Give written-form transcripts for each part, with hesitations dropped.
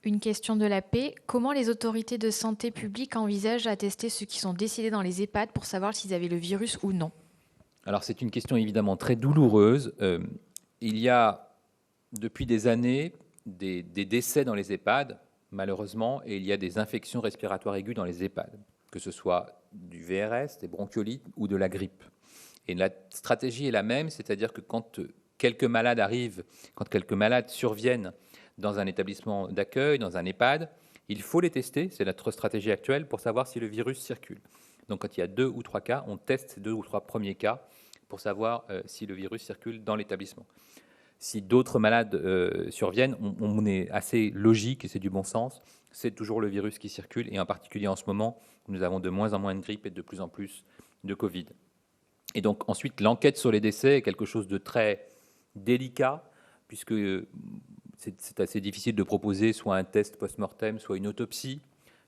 Une question de la paix. Comment les autorités de santé publique envisagent à tester ceux qui sont décédés dans les EHPAD pour savoir s'ils avaient le virus ou non? Alors c'est une question évidemment très douloureuse. Il y a depuis des années des décès dans les EHPAD, malheureusement, et il y a des infections respiratoires aiguës dans les EHPAD, que ce soit du VRS, des bronchiolites ou de la grippe. Et la stratégie est la même, c'est-à-dire que quand quelques malades arrivent, quand quelques malades surviennent dans un établissement d'accueil, dans un EHPAD, il faut les tester, c'est notre stratégie actuelle, pour savoir si le virus circule. Donc quand il y a 2 ou 3 cas, on teste ces 2 ou 3 premiers cas pour savoir si le virus circule dans l'établissement. Si d'autres malades surviennent, on est assez logique, et c'est du bon sens, c'est toujours le virus qui circule, et en particulier en ce moment, nous avons de moins en moins de grippe et de plus en plus de Covid. Et donc ensuite, l'enquête sur les décès est quelque chose de très délicat, puisque c'est assez difficile de proposer soit un test post-mortem, soit une autopsie.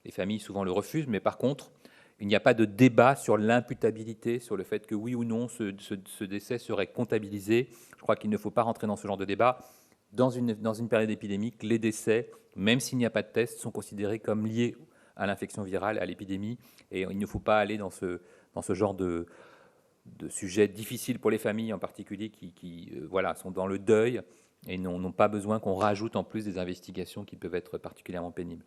Les familles souvent le refusent, mais par contre, il n'y a pas de débat sur l'imputabilité, sur le fait que oui ou non ce décès serait comptabilisé. Je crois qu'il ne faut pas rentrer dans ce genre de débat. Dans une période épidémique, les décès, même s'il n'y a pas de test, sont considérés comme liés à l'infection virale, à l'épidémie, et il ne faut pas aller dans ce genre de sujets difficiles pour les familles en particulier qui voilà, sont dans le deuil et n'ont pas besoin qu'on rajoute en plus des investigations qui peuvent être particulièrement pénibles.